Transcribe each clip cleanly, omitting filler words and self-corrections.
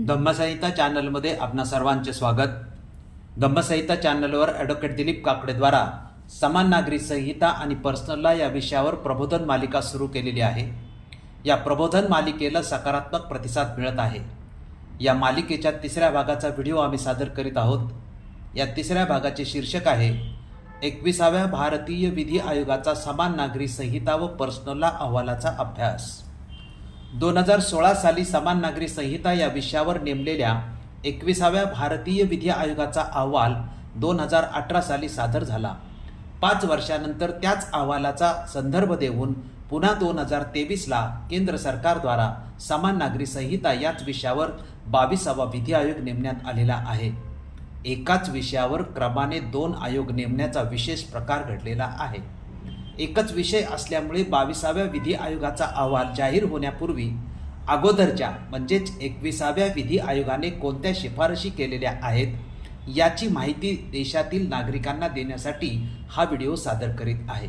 धम्मसंहिता चॅनलमध्ये आपणा सर्वांचे स्वागत। धम्मसंहिता चॅनलवर ॲडव्होकेट दिलीप काकडेद्वारा समान नागरी संहिता आणि पर्सनल लॉ या विषयावर प्रबोधन मालिका सुरू केलेली आहे। या प्रबोधन मालिकेला सकारात्मक प्रतिसाद मिळत आहे। या मालिकेच्या तिसऱ्या भागाचा व्हिडिओ आम्ही सादर करीत आहोत। या तिसऱ्या भागाचे शीर्षक आहे 21व्या भारतीय विधी आयोगाचा समान नागरी संहिता व पर्सनल लॉ अहवालाचा अभ्यास। 2016 साली समान नागरी संहिता या विषयावर नेमलेल्या 21व्या भारतीय विधी आयोगाचा अहवाल 2018 साली सादर झाला। 5 वर्षानंतर त्याच अहवालाचा संदर्भ देऊन पुन्हा 2023ला केंद्र सरकारद्वारा समान नागरी संहिता याच विषयावर 22वा विधी आयोग नेमण्यात आलेला आहे। एकाच विषयावर क्रमाने 2 आयोग नेमण्याचा विशेष प्रकार घडलेला आहे। एकच विषय असल्यामुळे 22व्या विधी आयोगाचा अहवाल जाहीर होण्यापूर्वी अगोदरच्या म्हणजेच 21व्या विधी आयोगाने कोणत्या शिफारशी केलेल्या आहेत याची माहिती देशातील नागरिकांना देण्यासाठी हा व्हिडिओ सादर करीत आहे।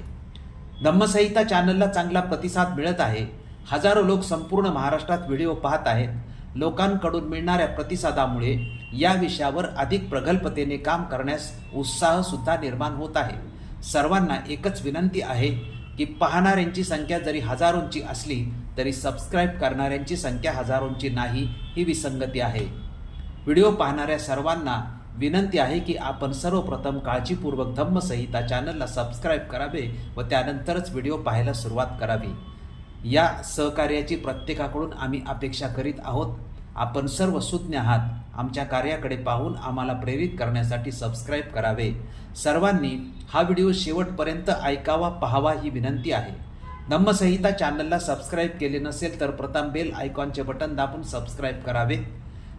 धम्मसंहिता चॅनलला चांगला प्रतिसाद मिळत आहे। हजारो लोक संपूर्ण महाराष्ट्रात व्हिडिओ पाहत आहेत। लोकांकडून मिळणाऱ्या प्रतिसादामुळे या विषयावर अधिक प्रगल्भतेने काम करण्यास उत्साह सुद्धा निर्माण होत आहे। सर्वांना एकच विनंती आहे की पाहणाऱ्यांची संख्या जरी हजारोंची असली तरी सबस्क्राईब करणाऱ्यांची संख्या हजारोंची नाही, ही विसंगती आहे। व्हिडिओ पाहणाऱ्या सर्वांना विनंती आहे की आपण सर्वप्रथम काळजीपूर्वक धम्मसंहिता चॅनलला सबस्क्राईब करावे व त्यानंतरच व्हिडिओ पाहायला सुरुवात करावी। या सहकार्याची प्रत्येकाकडून आम्ही अपेक्षा करीत आहोत। आपण सर्व सुज्ञ आहात। आमच्या कार्याकडे पाहून आम्हाला प्रेरित करण्यासाठी सबस्क्राईब करावे। सर्वांनी हा व्हिडिओ शेवटपर्यंत ऐकावा, पाहावा ही विनंती आहे। धम्मसंहिता चॅनलला सबस्क्राईब केले नसेल तर प्रथम बेल आयकॉनचे बटन दाबून सबस्क्राईब करावे।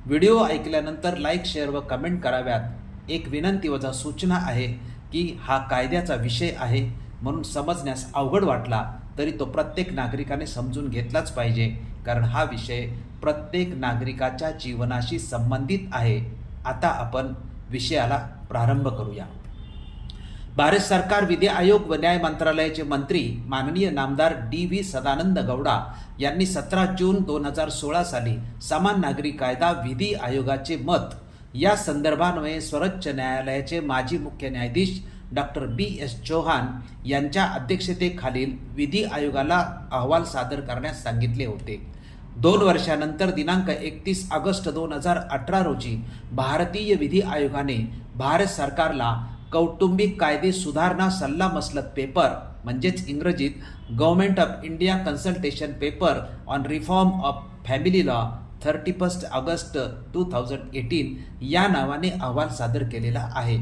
व्हिडिओ ऐकल्यानंतर लाईक, शेअर व कमेंट कराव्यात। एक विनंती वजा सूचना आहे की हा कायद्याचा विषय आहे म्हणून समजण्यास अवघड वाटला तरी तो प्रत्येक नागरिकाने समजून घेतलाच पाहिजे, कारण हा विषय प्रत्येक नागरिकाच्या जीवनाशी संबंधित आहे। आता आपण विषयाला प्रारंभ करूया। भारत सरकार विधी आयोग व न्याय मंत्रालयाचे मंत्री माननीय नामदार DV सदानंद गौडा यांनी 17 जून 2016 साली समान नागरी कायदा विधी आयोगाचे मत या संदर्भान्वये सर्वोच्च न्यायालयाचे माजी मुख्य न्यायाधीश डॉक्टर BS चौहान यांच्या अध्यक्षतेखालील विधी आयोगाला अहवाल सादर करण्यास सांगितले होते। 2 वर्षानंतर दिनांक 31 ऑगस्ट 2018 रोजी भारतीय विधी आयोगाने भारत सरकारला कौटुंबिक कायदे सुधारणा सल्ला मसलत पेपर म्हणजेच इंग्रजीत government of India consultation paper on reform of family law 31 August 2018 या नावाने अहवाल सादर केलेला आहे।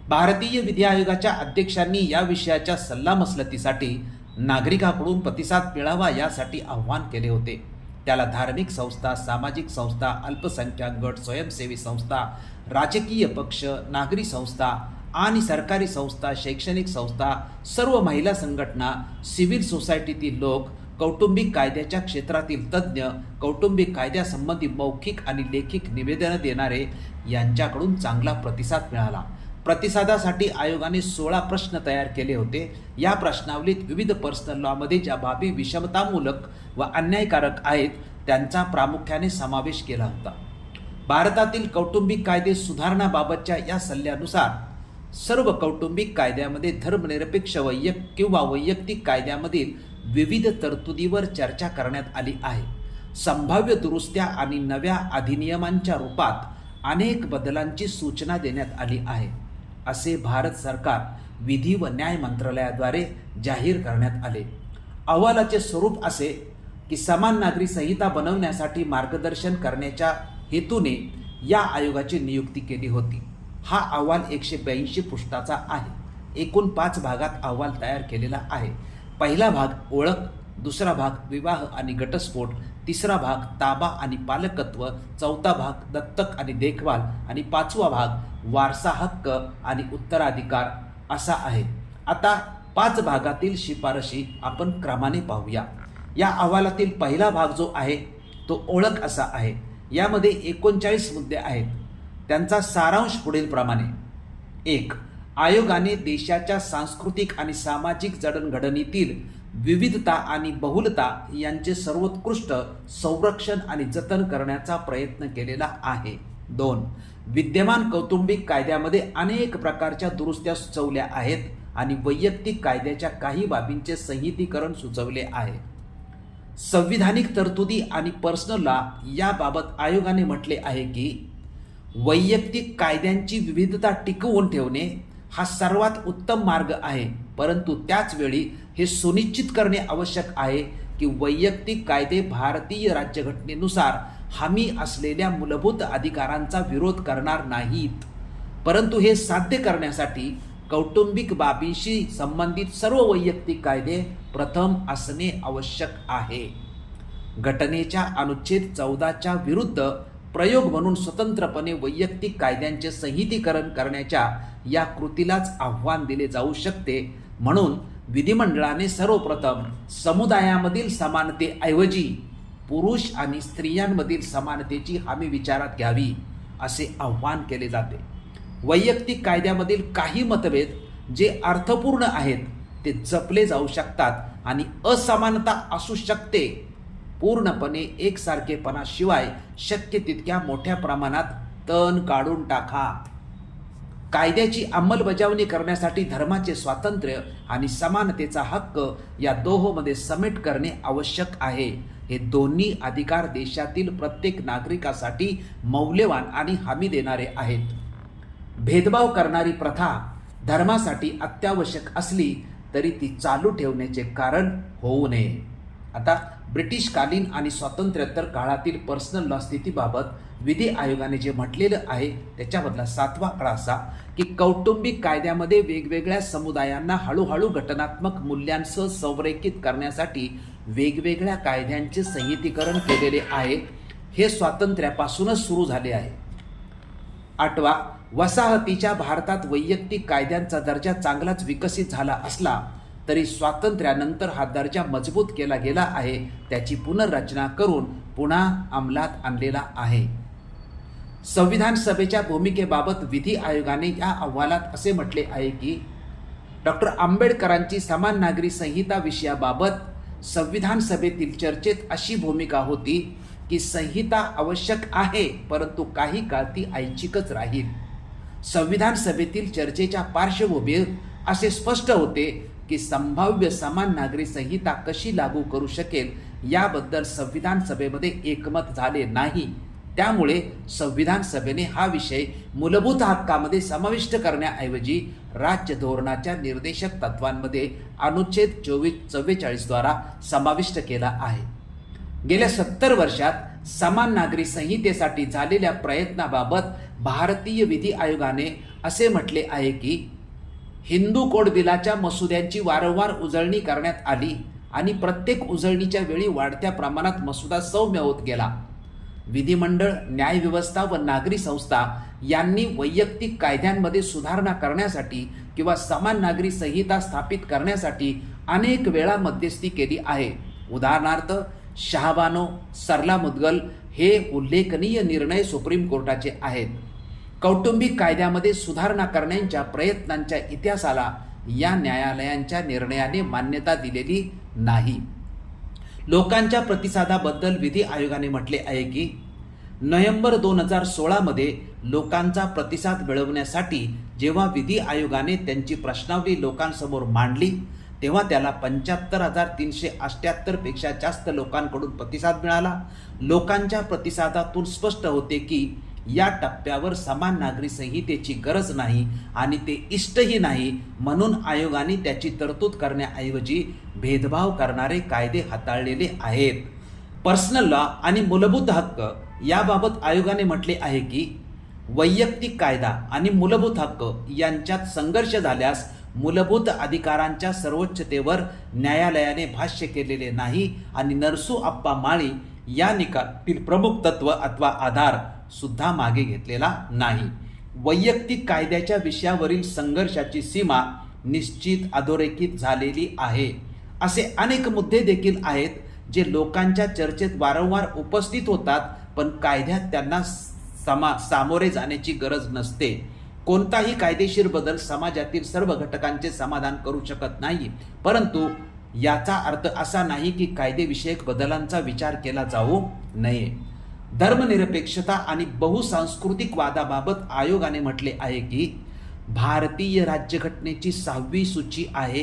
भारतीय विधी आयोगाच्या अध्यक्षांनी या विषयाच्या सल्लामसलतीसाठी नागरिकांकडून प्रतिसाद मिळावा यासाठी आवाहन केले होते। त्याला धार्मिक संस्था, सामाजिक संस्था, अल्पसंख्याक गट, स्वयंसेवी संस्था, राजकीय पक्ष, नागरी संस्था आणि सरकारी संस्था, शैक्षणिक संस्था, सर्व महिला संघटना, सिव्हिल सोसायटीतील लोक, कौटुंबिक कायद्याच्या क्षेत्रातील तज्ज्ञ, कौटुंबिक कायद्यासंबंधी मौखिक आणि लेखिक निवेदन देणारे यांच्याकडून चांगला प्रतिसाद मिळाला। प्रतिसादासाठी आयोगाने 16 प्रश्न तयार केले होते। या प्रश्नावलीत विविध पर्सनल लॉमध्ये ज्या बाबी विषमतामूलक व अन्यायकारक आहेत त्यांचा प्रामुख्याने समावेश केला होता। भारतातील कौटुंबिक कायदे सुधारणाबाबतच्या या सल्ल्यानुसार सर्व कौटुंबिक कायद्यामध्ये धर्मनिरपेक्ष वैयक्तिक कायद्यामधील विविध तरतुदीवर चर्चा करण्यात आली आहे। संभाव्य दुरुस्त्या आणि नव्या अधिनियमांच्या रूपात अनेक बदलांची सूचना देण्यात आली आहे, असे भारत सरकार विधी व न्याय मंत्रालयाद्वारे जाहीर करण्यात आले। अहवालाचे स्वरूप असे की समान नागरी संहिता बनवण्यासाठी मार्गदर्शन करण्याच्या हेतूने या आयोगाची नियुक्ती केली होती। हा अहवाल 182 पृष्ठाचा आहे। एकूण 5 भागात अहवाल तयार केलेला आहे। पहिला भाग ओळख, दुसरा भाग विवाह आणि घटस्फोट, तिसरा भाग ताबा आणि पालकत्व, चौथा भाग दत्तक आणि देखभाल आणि 5वा भाग वारसा हक्क आणि उत्तराधिकार असा आहे। आता 5 भागातील शिफारशी आपण क्रमाने पाहूया। या अहवालातील पहिला भाग जो आहे तो ओळख असा आहे। यामध्ये 39 मुद्दे आहेत। त्यांचा सारांश पुढील प्रमाणे: 1. आयोगाने देशाच्या सांस्कृतिक आणि सामाजिक जडणघडणीतील विविधता आणि बहुलता यांचे सर्वोत्कृष्ट संरक्षण आणि जतन करण्याचा प्रयत्न केलेला आहे. 2. विद्यमान कौटुंबिक कायद्यामध्ये अनेक प्रकारच्या दुरुस्त्या सुचवल्या आहेत आणि वैयक्तिक कायद्याच्या काही बाबींचे संहितीकरण सुचवले आहे. संविधानिक तरतुदी आणि पर्सनल लॉ याबाबत आयोगाने म्हटले आहे की वैयक्तिक कायद्यांची विविधता टिकवून ठेवणे हा सर्वात उत्तम मार्ग आहे, परंतु त्याच वेळी हे सुनिश्चित करणे आवश्यक आहे की वैयक्तिक कायदे भारतीय राज्यघटनेनुसार हमी असलेल्या मूलभूत अधिकारांचा विरोध करणार नाहीत. परंतु हे साध्य करण्यासाठी कौटुंबिक बाबींशी संबंधित सर्व वैयक्तिक कायदे प्रथम असणे आवश्यक आहे. घटनेच्या अनुच्छेद 14च्या विरुद्ध प्रयोग म्हणून स्वतंत्रपणे वैयक्तिक कायद्यांचे संहितीकरण करण्याच्या या कृतीलाच आव्हान दिले जाऊ शकते. म्हणून विधिमंडळाने सर्वप्रथम समुदायामधील समानतेऐवजी पुरुष आणि स्त्रियांमधील समानतेची हमी विचारात घ्यावी असे आव्हान केले जाते. वैयक्तिक कायद्यामधील काही मतभेद जे अर्थपूर्ण आहेत ते जपले जाऊ शकतात आणि असमानता असू शकते. पूर्णपणे एकसारखेपणाशिवाय शक्य तितक्या मोठ्या प्रमाणात तण काढून टाका. कायद्याची अंमलबजावणी करण्यासाठी धर्माचे स्वातंत्र्य आणि समानतेचा हक्क या दोहोंमध्ये समेट करणे आवश्यक आहे. हे दोन्ही अधिकार देशातील प्रत्येक नागरिकासाठी मौल्यवान आणि हमी देणारे आहेत. भेदभाव करणारी प्रथा धर्मासाठी अत्यावश्यक असली तरी ती चालू ठेवण्याचे कारण होऊ नये. आता ब्रिटिशकालीन आणि स्वातंत्र्योत्तर काळातील पर्सनल लॉ स्थितीबाबत विधी आयोगाने जे म्हटलेलं आहे त्याच्यामधला 7वा आकडा असा की कौटुंबिक कायद्यामध्ये वेगवेगळ्या समुदायांना हळूहळू घटनात्मक मूल्यांसह संरेखित करण्यासाठी वेगवेगळ्या कायद्यांचे संहितीकरण केलेले आहे. हे स्वातंत्र्यापासूनच सुरू झाले आहे. 8वा, वसाहतीच्या भारतात वैयक्तिक कायद्यांचा दर्जा चांगलाच विकसित झाला असला तरी स्वातंत्र्यानंतर हा दर्जा मजबूत केला गेला आहे. त्याची पुनर्रचना करून पुन्हा अंमलात आणलेला आहे. संविधान सभेच्या भूमिकेबाबत विधी आयोगाने या अहवालात असे म्हटले आहे की डॉक्टर आंबेडकरांची समान नागरी संहिता विषयाबाबत संविधान सभेतील चर्चेत अशी भूमिका होती की संहिता आवश्यक आहे, परंतु काही काळ ती ऐच्छिकच राहील. संविधान सभेतील चर्चेच्या पार्श्वभूमीवर असे स्पष्ट होते की संभाव्य समान नागरी संहिता कशी लागू करू शकेल याबद्दल संविधान सभेमध्ये एकमत झाले नाही. त्यामुळे संविधान सभेने हा विषय मूलभूत हक्कामध्ये समाविष्ट करण्याऐवजी राज्य धोरणाच्या निर्देशक तत्वांमध्ये अनुच्छेद 44 द्वारा समाविष्ट केला आहे. गेल्या 70 वर्षात समान नागरी संहितेसाठी झालेल्या प्रयत्नाबाबत भारतीय विधी आयोगाने असे म्हटले आहे की हिंदू कोड बिलाच्या मसुद्यांची वारंवार उजळणी करण्यात आली आणि प्रत्येक उजळणीच्या वेळी वाढत्या प्रमाणात मसुदा सौम्य होत गेला. विधिमंडळ, न्यायव्यवस्था व नागरी संस्था यांनी वैयक्तिक कायद्यांमध्ये सुधारणा करण्यासाठी किंवा समान नागरी संहिता स्थापित करण्यासाठी अनेक वेळा मध्यस्थी केली आहे. उदाहरणार्थ शहाबानो, सरला मुद्गल हे उल्लेखनीय निर्णय सुप्रीम कोर्टाचे आहेत. कौटुंबिक कायद्यामध्ये सुधारणा करण्याच्या प्रयत्नांच्या इतिहासाला या न्यायालयांच्या निर्णयाने मान्यता दिलेली नाही. लोकांच्या प्रतिसादाबद्दल विधी आयोगाने म्हटले आहे की नोव्हेंबर 2016 मध्ये लोकांचा प्रतिसाद मिळवण्यासाठी जेव्हा विधी आयोगाने त्यांची प्रश्नावली लोकांसमोर मांडली तेव्हा त्याला 75,378 पेक्षा जास्त लोकांकडून प्रतिसाद मिळाला. लोकांच्या प्रतिसादातून स्पष्ट होते की या टप्प्यावर समान नागरी संहितेची गरज नाही आणि ते इष्टही नाही. म्हणून आयोगाने त्याची तरतूद करण्याऐवजी भेदभाव करणारे कायदे हाताळलेले आहेत. पर्सनल लॉ आणि मूलभूत हक्क याबाबत आयोगाने म्हटले आहे की वैयक्तिक कायदा आणि मूलभूत हक्क यांच्यात संघर्ष झाल्यास मूलभूत अधिकारांच्या सर्वोच्चतेवर न्यायालयाने भाष्य केलेले नाही आणि नरसू अप्पा माळी या निकालातील प्रमुख तत्व अथवा आधार सुद्धा मागे घेतलेला नाही. वैयक्तिक कायद्याच्या विषयावरील संघर्षाची सीमा निश्चित अधोरेखित झालेली आहे. असे अनेक मुद्दे देखील आहेत जे लोकांच्या चर्चेत वारंवार उपस्थित होतात, पण कायद्यात त्यांना सामोरे जाण्याची गरज नसते. कोणताही कायदेशीर बदल समाजातील सर्व घटकांचे समाधान करू शकत नाही, परंतु याचा अर्थ असा नाही की कायदेविषयक बदलांचा विचार केला जाऊ नये. धर्मनिरपेक्षता आणि बहुसांस्कृतिक वादाबाबत आयोगाने म्हटले आहे की भारतीय राज्यघटनेची 6वी सूची आहे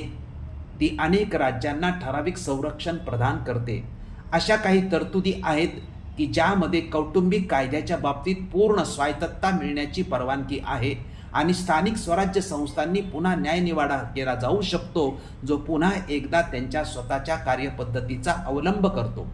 ती अनेक राज्यांना ठराविक संरक्षण प्रदान करते. अशा काही तरतुदी आहेत की ज्यामध्ये कौटुंबिक कायद्याच्या बाबतीत पूर्ण स्वायत्तता मिळण्याची परवानगी आहे आणि स्थानिक स्वराज्य संस्थांनी पुन्हा न्यायनिवाडा केला जाऊ शकतो जो पुन्हा एकदा त्यांच्या स्वतःच्या कार्यपद्धतीचा अवलंब करतो.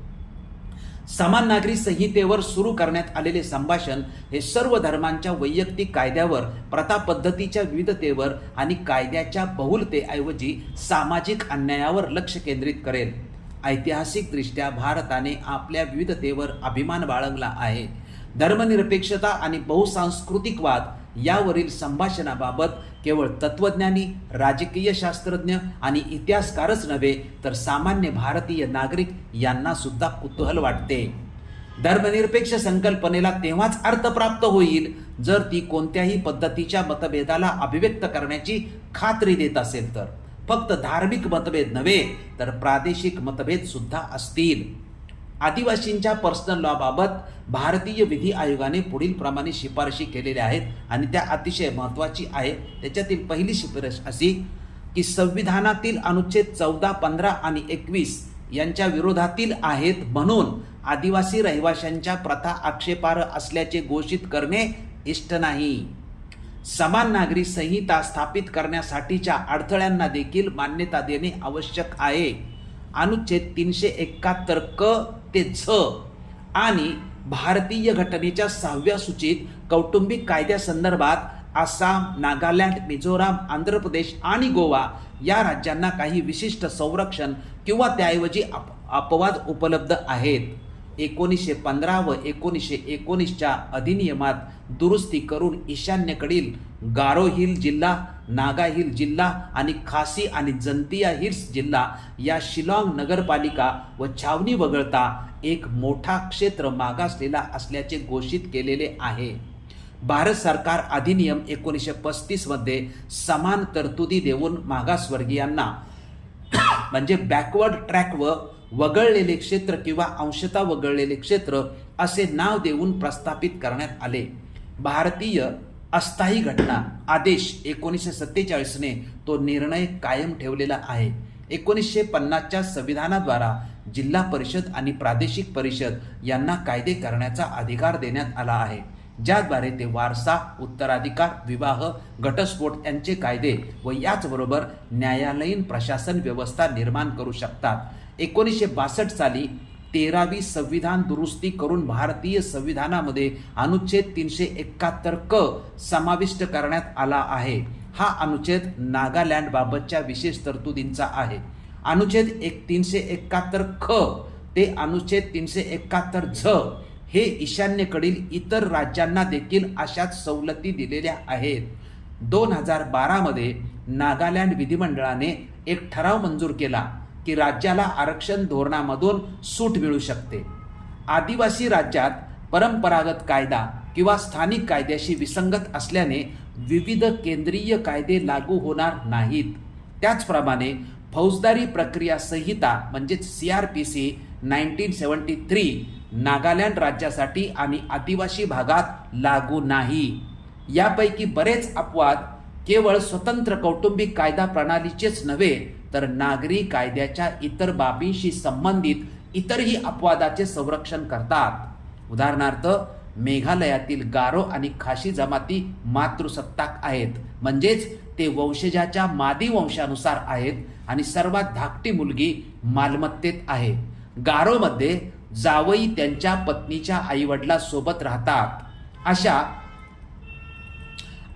समान नागरी संहितेवर सुरू करण्यात आलेले संभाषण हे सर्व धर्मांच्या वैयक्तिक कायद्यावर, प्रथा पद्धतीच्या विविधतेवर आणि कायद्याच्या बहुलतेऐवजी सामाजिक अन्यायावर लक्ष केंद्रित करेल. ऐतिहासिकदृष्ट्या भारताने आपल्या विविधतेवर अभिमान बाळगला आहे. धर्मनिरपेक्षता आणि बहुसांस्कृतिकवाद यावरील संभाषणाबाबत केवळ तत्वज्ञानी, राजकीय शास्त्रज्ञ आणि इतिहासकारच नव्हे तर सामान्य भारतीय नागरिक यांना सुद्धा कुतूहल वाटते. धर्मनिरपेक्ष संकल्पनेला तेव्हाच अर्थ प्राप्त होईल जर ती कोणत्याही पद्धतीच्या मतभेदाला अभिव्यक्त करण्याची खात्री देत असेल तर. फक्त धार्मिक मतभेद नव्हे तर प्रादेशिक मतभेद सुद्धा असतील. आदिवासींच्या पर्सनल लॉ बाबत भारतीय विधी आयोगाने पुढील प्रमाणे शिफारशी केलेल्या आहेत आणि त्या अतिशय महत्त्वाची आहे. त्याच्यातील पहिली शिफारस अशी की संविधानातील अनुच्छेद 14, 15 आणि 21 यांच्या विरोधातील आहेत म्हणून आदिवासी रहिवाशांच्या प्रथा आक्षेपार्ह असल्याचे घोषित करणे इष्ट नाही. समान नागरी संहिता स्थापित करण्यासाठीच्या अडथळ्यांना देखील मान्यता देणे आवश्यक आहे. अनुच्छेद 371 क ते झ आणि भारतीय घटनेच्या 6व्या सूचीत कौटुंबिक कायद्यासंदर्भात आसाम, नागालँड, मिझोराम, आंध्र प्रदेश आणि गोवा या राज्यांना काही विशिष्ट संरक्षण किंवा त्याऐवजी अपवाद उपलब्ध आहेत. 1915 व 1919च्या अधिनियमात दुरुस्ती करून ईशान्येकडील गारो हिल जिल्हा, नागा हिल जिल्हा आणि खासी आणि जंतिया हिल्स जिल्हा या शिलाँग नगरपालिका व छावणी वगळता एक मोठा क्षेत्र मागासलेला असल्याचे घोषित केलेले आहे. भारत सरकार अधिनियम 1935 मध्ये समान तरतुदी देऊन मागासवर्गीयांना म्हणजे बॅकवर्ड ट्रॅक व वगळलेले क्षेत्र किंवा अंशतः वगळलेले क्षेत्र असे नाव देऊन प्रस्थापित करण्यात आले. भारतीय अस्थायी घटना आदेश 1947 ने तो निर्णय कायम ठेवलेला आहे. 1950च्या संविधानाद्वारा जिल्हा परिषद आणि प्रादेशिक परिषद यांना कायदे करण्याचा अधिकार देण्यात आला आहे ज्याद्वारे ते वारसा, उत्तराधिकार, विवाह, घटस्फोट यांचे कायदे व याचबरोबर न्यायालयीन प्रशासन व्यवस्था निर्माण करू शकतात. 1962 साली 13वी संविधान दुरुस्ती करून भारतीय संविधानामध्ये अनुच्छेद 371 क समाविष्ट करण्यात आला आहे. हा अनुच्छेद नागालँड बाबतच्या विशेष तरतुदींचा आहे. अनुच्छेद 371 ख ते अनुच्छेद 371 झ हे ईशान्येकडील इतर राज्यांना देखील अशाच सवलती दिलेल्या आहेत. 2012 मध्ये नागालँड विधिमंडळाने एक ठराव मंजूर केला की राज्याला आरक्षण धोरणामधून सूट मिळू शकते. आदिवासी राज्यात परंपरागत कायदा किंवा स्थानिक कायद्याशी विसंगत असल्याने विविध केंद्रीय कायदे लागू होणार नाहीत. त्याचप्रमाणे फौजदारी प्रक्रिया संहिता म्हणजेच CRPC 1973 नागालँड राज्यासाठी आणि आदिवासी भागात लागू नाही. यापैकी बरेच अपवाद केवळ स्वतंत्र कौटुंबिक कायदा प्रणालीचेच नव्हे तर नागरी कायद्याच्या इतर बाबींशी संबंधित इतरही अपवादाचे संरक्षण करतात. उदाहरणार्थ मेघालयातील गारो आणि खासी जमाती मातृसत्ताक आहेत म्हणजेच ते वंशजाच्या मादी वंशानुसार आहेत आणि सर्वात धाकटी मुलगी मालमत्तेत आहे. गारोमध्ये जावई त्यांच्या पत्नीच्या आईवडिलांसोबत राहतात.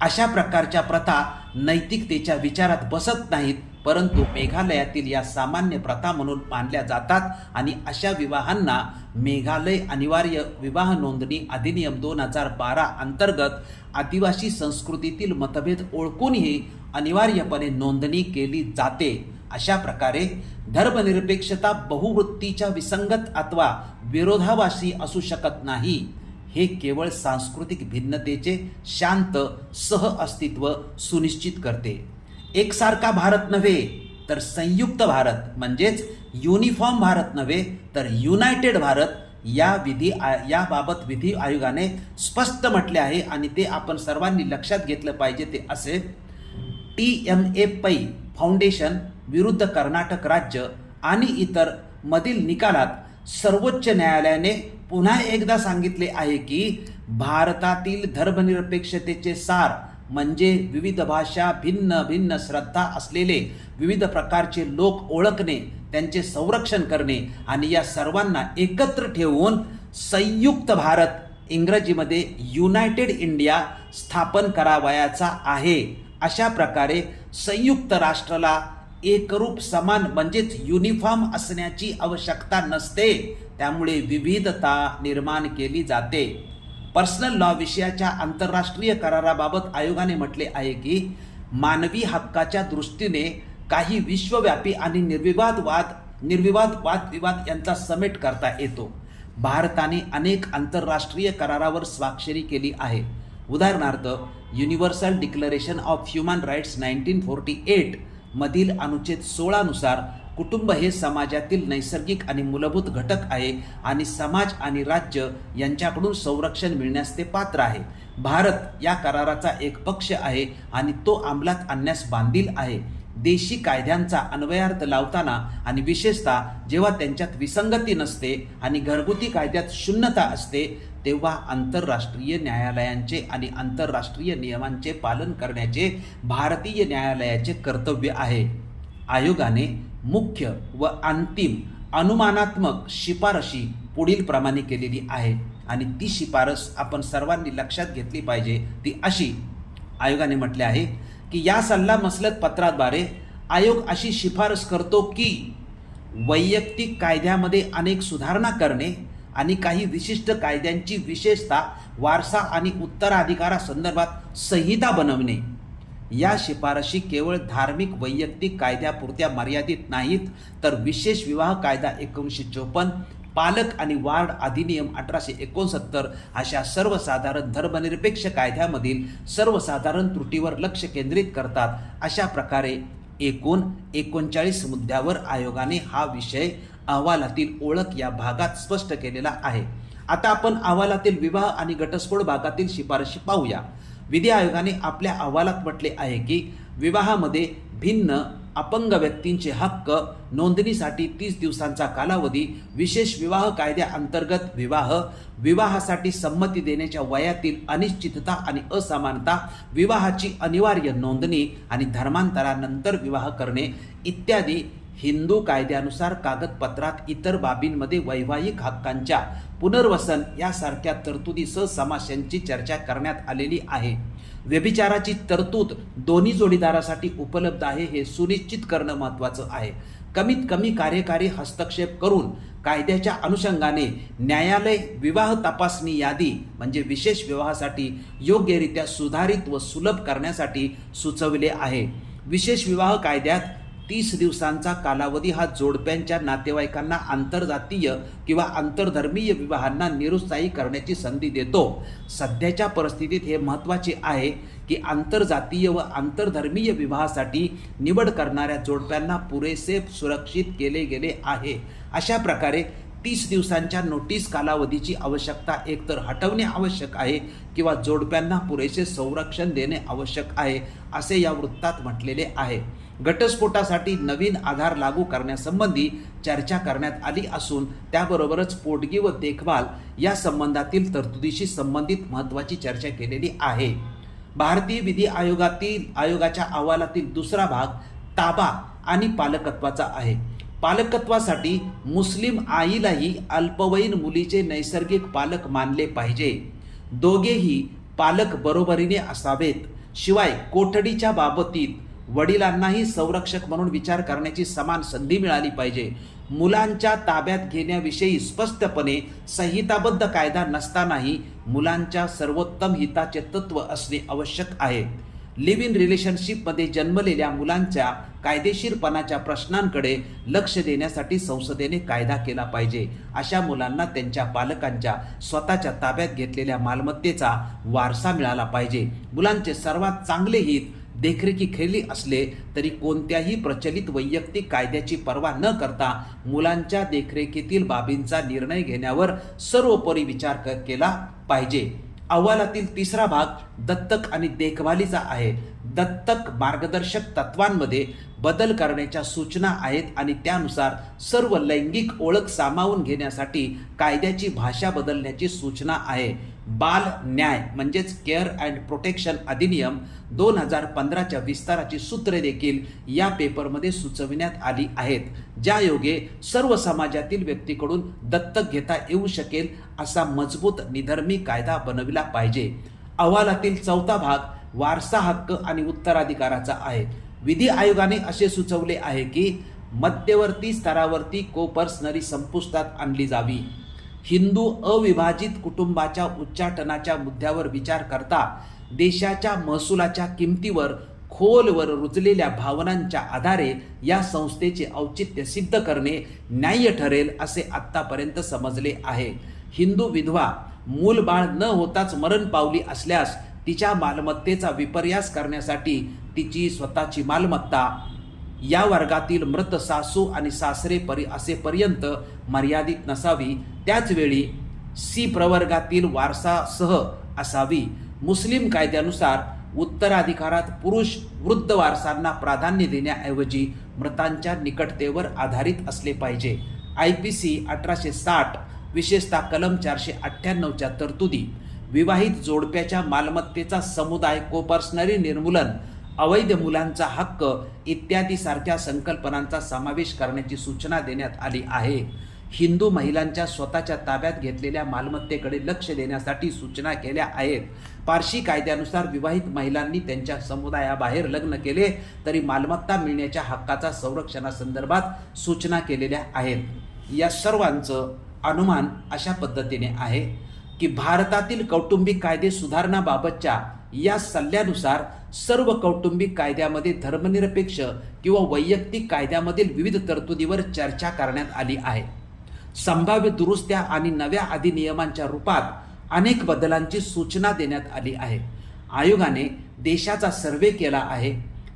अशा प्रकारच्या प्रथा नैतिकतेच्या विचारात बसत नाहीत परंतु मेघालयातील या सामान्य प्रथा म्हणून मानल्या जातात आणि अशा विवाहांना मेघालय अनिवार्य विवाह नोंदणी अधिनियम 2012 अंतर्गत आदिवासी संस्कृतीतील मतभेद ओळखूनही अनिवार्यपणे नोंदणी केली जाते. अशा प्रकारे धर्मनिरपेक्षता बहुवृत्तीच्या विसंगत अथवा विरोधाभासी असू शकत नाही. हे केवळ सांस्कृतिक भिन्नतेचे शांत सहअस्तित्व सुनिश्चित करते. एकसारखा भारत नव्हे तर संयुक्त भारत म्हणजेच युनिफॉर्म भारत नव्हे तर युनायटेड भारत याबाबत विधी आयोगाने स्पष्ट म्हटले आहे आणि ते आपण सर्वांनी लक्षात घेतलं पाहिजे. ते असे TMA पै फाउंडेशन विरुद्ध कर्नाटक राज्य आणि इतर मधील निकालात सर्वोच्च न्यायालयाने पुन्हा एकदा सांगितले आहे की भारतातील धर्मनिरपेक्षतेचे सार म्हणजे विविध भाषा, भिन्न भिन्न श्रद्धा असलेले विविध प्रकारचे लोक ओळखणे, त्यांचे संरक्षण करणे आणि या सर्वांना एकत्र ठेवून संयुक्त भारत, इंग्रजीमध्ये युनायटेड इंडिया स्थापन करावयाचा आहे. अशा प्रकारे संयुक्त राष्ट्राला एकरूप समान म्हणजेच युनिफॉर्म असण्याची आवश्यकता नसते. त्यामुळे विविधता निर्माण केली जाते. पर्सनल लॉ विषयाच्या आंतरराष्ट्रीय कराराबाबत आयोगाने म्हटले आहे की मानवी हक्काच्या दृष्टीने काही विश्वव्यापी आणि निर्विवाद वादविवाद यांचा समेट करता येतो. भारताने अनेक आंतरराष्ट्रीय करारावर स्वाक्षरी केली आहे. उदाहरणार्थ universal declaration of human rights 1948 मधील अनुच्छेद 16 नुसार कुटुंब हे समाजातील नैसर्गिक आणि मूलभूत घटक आहे आणि समाज आणि राज्य यांच्याकडून संरक्षण मिळण्यास ते पात्र आहे. भारत या कराराचा एक पक्ष आहे आणि तो अंमलात आणण्यास बांधील आहे. देशी कायद्यांचा अन्वयार्थ लावताना आणि विशेषतः जेव्हा त्यांच्यात विसंगती नसते आणि घरगुती कायद्यात शून्यता असते तेव्हा आंतरराष्ट्रीय न्यायालयांचे आणि आंतरराष्ट्रीय नियमांचे पालन करण्याचे भारतीय न्यायालयाचे कर्तव्य आहे. आयोगाने मुख्य व अंतिम अनुमानात्मक शिफारशी पुढील प्रमाणे केलेली आहे आणि ती शिफारस आपण सर्वांनी लक्षात घेतली पाहिजे. ती अशी आयोगाने म्हटले आहे की या सल्लामसलत पत्राद्वारे आयोग अशी शिफारस करतो की वैयक्तिक कायद्यामध्ये अनेक सुधारणा करणे आणि काही विशिष्ट कायद्यांची विशेषतः वारसा आणि उत्तराधिकारासंदर्भात संहिता बनवणे. या शिफारशी केवळ धार्मिक वैयक्तिक कायद्यापुरत्या मर्यादित नाहीत तर विशेष विवाह कायदा 1954, पालक आणि वार्ड अधिनियम 1869 अशा सर्वसाधारण धर्मनिरपेक्ष कायद्यामधील सर्वसाधारण त्रुटीवर लक्ष केंद्रित करतात. अशा प्रकारे एकूण 39 मुद्द्यावर आयोगाने हा विषय अहवालातील ओळख या भागात स्पष्ट केलेला आहे. आता आपण अहवालातील विवाह आणि घटस्फोट भागातील शिफारशी पाहूया. विधी आयोगाने आपल्या अहवालात म्हटले आहे की विवाहामध्ये भिन्न अपंग व्यक्तींचे हक्क, नोंदणीसाठी 30 दिवसांचा कालावधी, विशेष विवाह कायद्याअंतर्गत विवाहासाठी संमती देण्याच्या वयातील अनिश्चितता आणि असमानता, विवाहाची अनिवार्य नोंदणी आणि धर्मांतरानंतर विवाह करणे इत्यादी हिंदू कायद्यानुसार कागदपत्रात इतर बाबींमध्ये वैवाहिक हक्कांच्या पुनर्वसन यासारख्या तरतुदीसह समाशांची चर्चा करण्यात आलेली आहे. व्यभिचाराची तरतूद दोन्ही जोडीदारासाठी उपलब्ध आहे हे सुनिश्चित करणं महत्त्वाचं आहे. कमीत कमी कार्यकारी हस्तक्षेप करून कायद्याच्या अनुषंगाने न्यायालय विवाह तपासणी यादी म्हणजे विशेष विवाहासाठी योग्यरित्या सुधारित व सुलभ करण्यासाठी सुचविले आहे. विशेष विवाह कायद्यात 30 दिवसांचा कालावधी हा जोडप्यांच्या नातेवाईकांना आंतरजातीय किंवा आंतरधर्मीय विवाहांना निरुत्साही करण्याची संधी देतो. सध्याच्या परिस्थितीत हे महत्त्वाचे आहे की आंतरजातीय व आंतरधर्मीय विवाहासाठी निवड करणाऱ्या जोडप्यांना पुरेसे सुरक्षित केले गेले आहे. अशा प्रकारे 30 दिवसांच्या नोटीस कालावधीची आवश्यकता एकतर हटवणे आवश्यक आहे किंवा जोडप्यांना पुरेसे संरक्षण देणे आवश्यक आहे असे या वृत्तात म्हटलेले आहे. घटस्फोटासाठी नवीन आधार लागू करण्यासंबंधी चर्चा करण्यात आली असून त्याबरोबरच पोटगी व देखभाल या संबंधातील तरतुदीशी संबंधित महत्त्वाची चर्चा केलेली आहे. भारतीय विधी आयोगाच्या अहवालातील दुसरा भाग ताबा आणि पालकत्वाचा आहे. पालकत्वासाठी मुस्लिम आईलाही अल्पवयीन मुलीचे नैसर्गिक पालक मानले पाहिजे. दोघेही पालक बरोबरीने असावेत. शिवाय कोठडीच्या बाबतीत वडिलांनाही संरक्षक म्हणून विचार करण्याची समान संधी मिळाली पाहिजे. मुलांच्या ताब्यात घेण्याविषयी स्पष्टपणे संहिताबद्ध कायदा नसतानाही मुलांच्या सर्वोत्तम हिताचे तत्व असणे आवश्यक आहे. लिव्ह इन रिलेशनशिपमध्ये जन्मलेल्या मुलांच्या कायदेशीरपणाच्या प्रश्नांकडे लक्ष देण्यासाठी संसदेने कायदा केला पाहिजे. अशा मुलांना त्यांच्या पालकांच्या स्वतःच्या ताब्यात घेतलेल्या मालमत्तेचा वारसा मिळाला पाहिजे. मुलांचे सर्वात चांगले हित देखरेखीखाली असले तरी कोणत्याही प्रचलित वैयक्तिक कायद्याची पर्वा न करता मुलांच्या देखरेखीतील बाबींचा निर्णय घेण्यावर सर्वोपरी विचार केला पाहिजे. अहवालातील तिसरा भाग दत्तक आणि देखभालीचा आहे. दत्तक मार्गदर्शक तत्वांमध्ये बदल करण्याच्या सूचना आहेत आणि त्यानुसार सर्व लैंगिक ओळख सामावून घेण्यासाठी कायद्याची भाषा बदलण्याची सूचना आहे. बाल न्याय म्हणजेच केअर अँड प्रोटेक्शन अधिनियम 2015च्या विस्ताराची सूत्रे देखील या पेपरमध्ये सुचविण्यात आली आहेत, ज्यायोगे सर्व समाजातील व्यक्तीकडून दत्तक घेता येऊ शकेल असा मजबूत निधर्मी कायदा बनविला पाहिजे. अहवालातील चौथा भाग वारसा हक्क आणि उत्तराधिकाराचा आहे. विधी आयोगाने असे सुचवले आहे की मध्यवर्ती स्तरावरती कोपर्सनरी संपुष्टात आणली जावी. हिंदू अविभाजित कुटुंबाच्या उच्चाटनाच्या मुद्द्यावर विचार करता देशाच्या महसुलाच्या किमतीवर खोलवर रुजलेल्या भावनांच्या आधारे या संस्थेचे औचित्य सिद्ध करणे न्याय्य ठरेल असे आत्तापर्यंत समजले आहे. हिंदू विधवा मूलबाळ न होताच मरण पावली असल्यास तिच्या मालमत्तेचा विपर्यास करण्यासाठी तिची स्वतःची मालमत्ता या वर्गातील मृत सासू आणि सासरे असेपर्यंत मर्यादित नसावी. त्याचवेळी सी प्रवर्गातील वारसासह असावी. मुस्लिम कायद्यानुसार उत्तराधिकारात पुरुष वृद्ध वारसांना प्राधान्य देण्याऐवजी मृतांच्या निकटतेवर आधारित असले पाहिजे. IPC 1860 विशेषतः कलम 498च्या तरतुदी विवाहित जोडप्याच्या मालमत्तेचा समुदाय कोपर्सनरी निर्मूलन अवैध मुलांचा हक्क इत्यादी सारख्या संकल्पनांचा समावेश करण्याची सूचना देण्यात आली आहे. हिंदू महिलांच्या स्वतःच्या ताब्यात घेतलेल्या मालमत्तेकडे लक्ष देण्यासाठी सूचना केल्या आहेत. पारशी कायद्यानुसार विवाहित महिलांनी त्यांच्या समुदायाबाहेर लग्न केले तरी मालमत्ता मिळण्याच्या हक्काचा संरक्षणासंदर्भात सूचना केलेल्या आहेत. या सर्वांचं अनुमान अशा पद्धतीने आहे की भारतातील कौटुंबिक कायदे सुधारणाबाबतच्या या सल्ल्यानुसार सर्व कौटुंबिक कायद्यामध्ये धर्मनिरपेक्ष किंवा वैयक्तिक कायद्यामधील विविध तरतुदीवर चर्चा करण्यात आली आहे. संभाव्य दुरुस्त्या आणि नव्या अधिनियमांच्या रूपात अनेक बदलांची सूचना देण्यात आली आहे. आयोगाने देशाचा सर्वे केला आहे,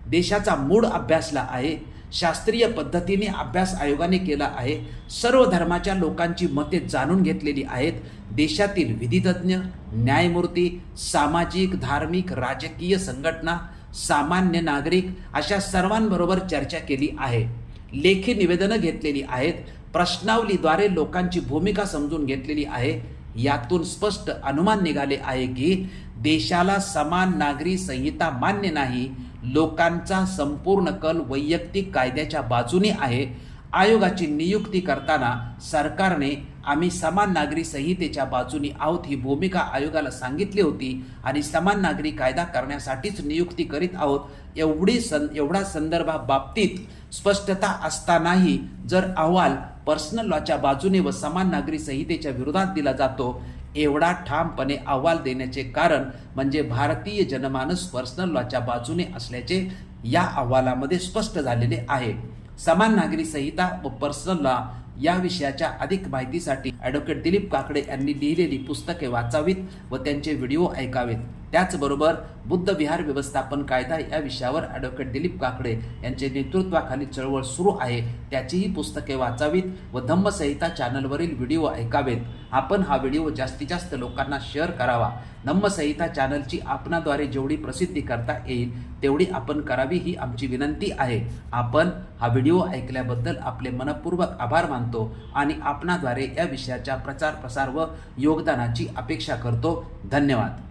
देशाचा मूड अभ्यासला आहे, शास्त्रीय पद्धतीने अभ्यास आयोगाने केला आहे, सर्व धर्माच्या लोकांची मते जाणून घेतलेली आहेत, देशातील विधितज्ञ, न्यायमूर्ती, सामाजिक, धार्मिक, राजकीय संघटना, सामान्य नागरिक अशा सर्वांबरोबर चर्चा केली आहे, लेखी निवेदनं घेतलेली आहेत, प्रश्नावलीद्वारे लोकांची भूमिका समजून घेतलेली आहे. यातून स्पष्ट अनुमान निघाले आहे की देशाला समान नागरी संहिता मान्य नाही. लोकांचा संपूर्ण कल वैयक्तिक कायद्याच्या बाजूने आहे. आयोगाची नियुक्ती करताना सरकारने आम्ही समान नागरी संहितेच्या बाजूने आहोत ही भूमिका आयोगाला सांगितली होती आणि समान नागरी कायदा करण्यासाठीच नियुक्ती करीत आहोत एवढा संदर्भाबाबतीत स्पष्टता असतानाही जर अहवाल पर्सनल लॉच्या बाजूने व समान नागरी संहितेच्या विरोधात दिला जातो, एवढा ठामपणे अहवाल देण्याचे कारण म्हणजे भारतीय जनमानस पर्सनल लॉच्या बाजूने असल्याचे या अहवालामध्ये स्पष्ट झालेले आहे. समान नागरी संहिता व पर्सनल लॉ या विषयाच्या अधिक माहितीसाठी ॲडव्होकेट दिलीप काकडे यांनी लिहिलेली पुस्तके वाचावीत व त्यांचे व्हिडिओ ऐकावेत. त्याचबरोबर बुद्ध विहार व्यवस्थापन कायदा या विषयावर ॲडव्होकेट दिलीप काकडे यांचे नेतृत्वाखाली चळवळ सुरू आहे, त्याचीही पुस्तके वाचावीत व धम्मसंहिता चॅनलवरील व्हिडिओ ऐकावेत. आपण हा व्हिडिओ जास्तीत जास्त लोकांना शेअर करावा. धम्मसंहिता चॅनलची आपणाद्वारे जेवढी प्रसिद्धी करता येईल तेवढी आपण करावी ही आमची विनंती आहे. आपण हा व्हिडिओ ऐकल्याबद्दल आपले मनपूर्वक आभार मानतो आणि आपणाद्वारे या विषयाच्या प्रचार प्रसार व योगदानाची अपेक्षा करतो. धन्यवाद.